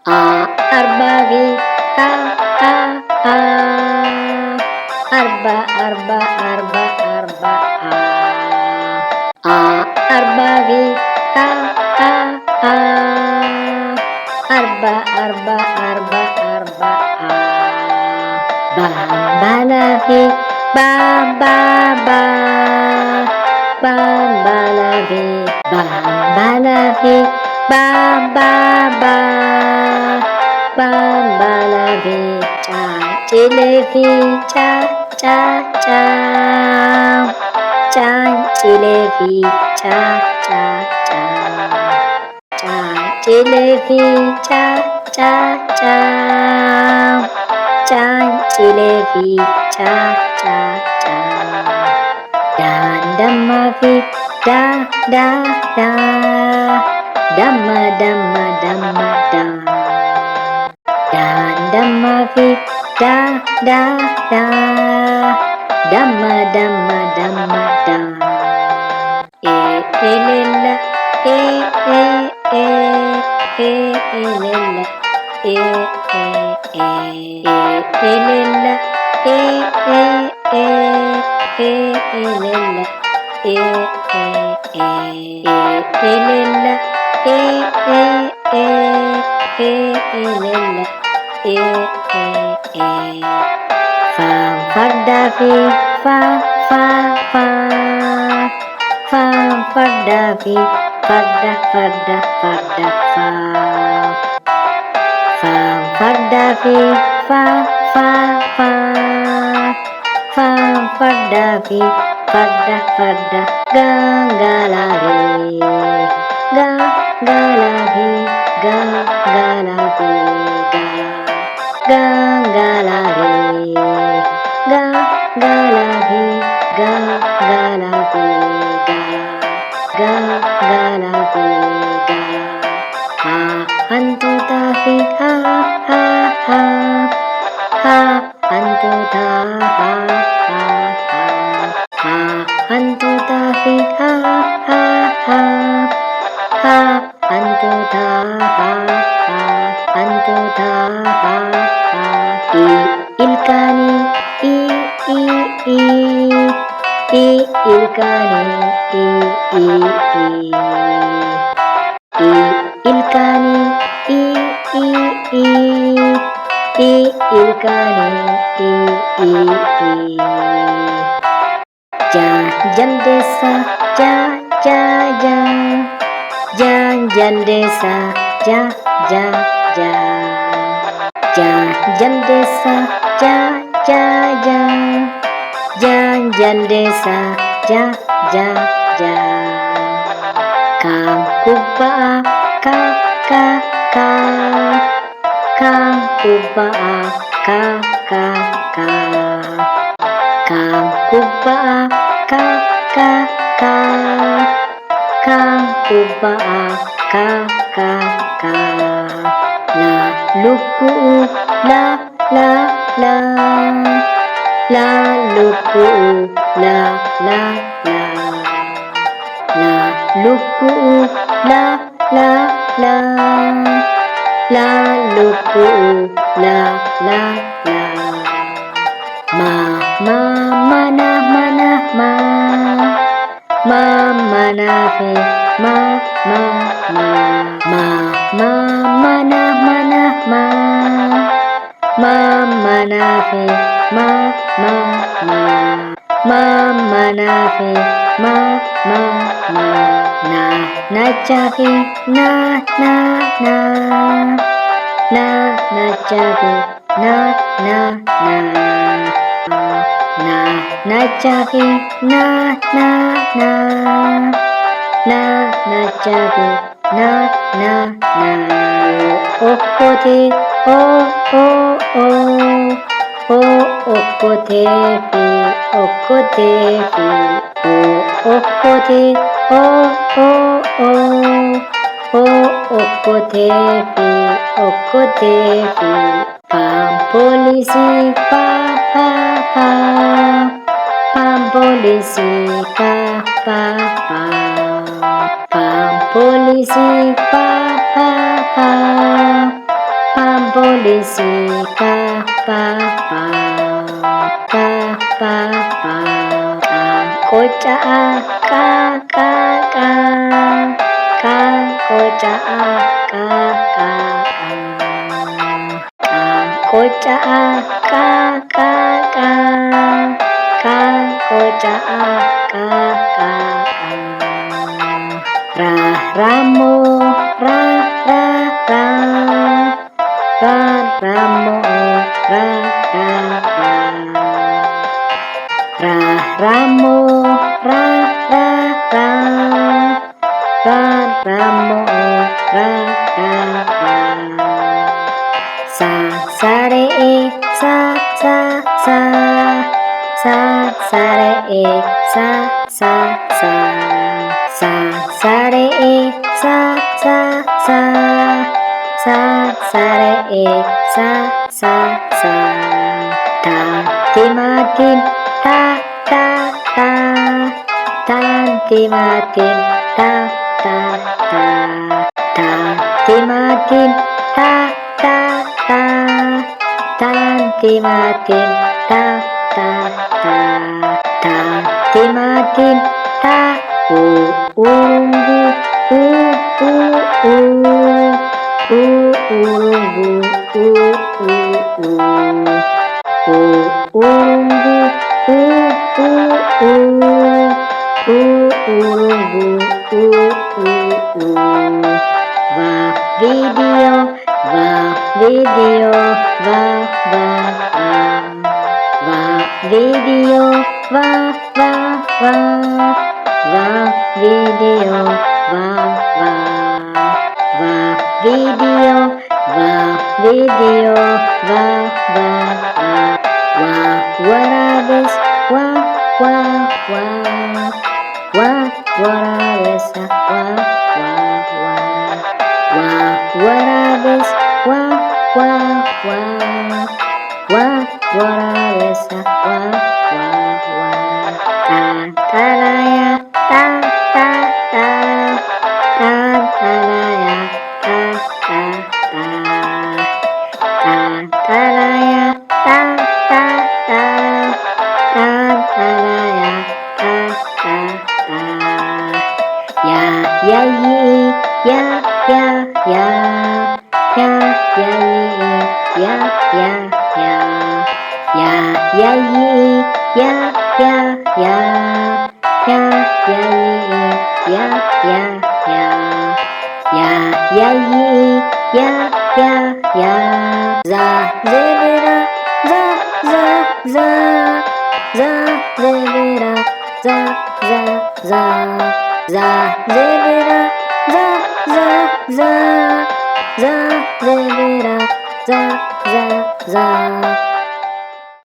Arbavi a a a arba arba arba arba arbavi a a a arba arba arba arba bambalavi ba ba ba bambalavi bambalavi ba ba ba bambalavi cha cilevi cha cha cha cha cilevi cha cha cha cha cilevi cha cha cha cha cilevi cha cha cha dan damavi da da da dama dama dama da dan damavi da da da dama dama dama da lela lela lela Fardavi fa fa fa fa fardavi farda farda farda fa fardavi fa fa fa fa fardavi farda farda gangalari gangalari gangalari gangalari gangalari gangalari gangalari ha hantu tahi ha ha ha ha hantu ta ha ha ha hantu tahi ha ha ha ha hantu ta ha ha hantu ta ha ha ilkani ilkani ilkani ilkani jan desa jan desa jan desa jan desa kang kuba ka ka ka kang kuba ka ka ka kang kuba ka ka ka kang kuba ka ka ka la luku la la la la luku la la la la luku la la la la luku la la la mana mana mana fi mana mana fi mana fi na chafi na chafi na chafi na chafi na okote o okote fi okote fi okote o okote fi okote fi pam polisi pa pam polisi pa pam polisi pa polisi, pa pa pa pa pa pa. Koca ka ka ka ka koca ka ka ka koca ka ka ka ka koca ka ka ra ramo ra ra ra ra ramo ra ra ra ra ramo ra ra ra ra ramo ra ra ra sa sa re e sa sa sa sa sa re e sa sa sa sa sa re e sa sa sa sa sa re e sa sa sa ta timatim ta ta ta tan timatim ta ta ta ta timatim ta ta ta tan timatim ta ta ta ta timatim ta urunggu urunggu urunggu va video va video va va va video va va va va video va va va video va video va va va warabes wa wa wa wa warabes wa wa wa wa warabes wa wa wa wa warabes wa wa wa ta taraya ta ta ta ta taraya ta ta ta ta taraya ta ta ta ta taraya ta ta ta ya ya yi ya ya ya ya ya yi ya ya ya ya ya yi ya ya ya ya ya yi ya ya ya ya ya yi ya ya ya za zebra za za za za zebra za za za za zebra za za za za zebra za za za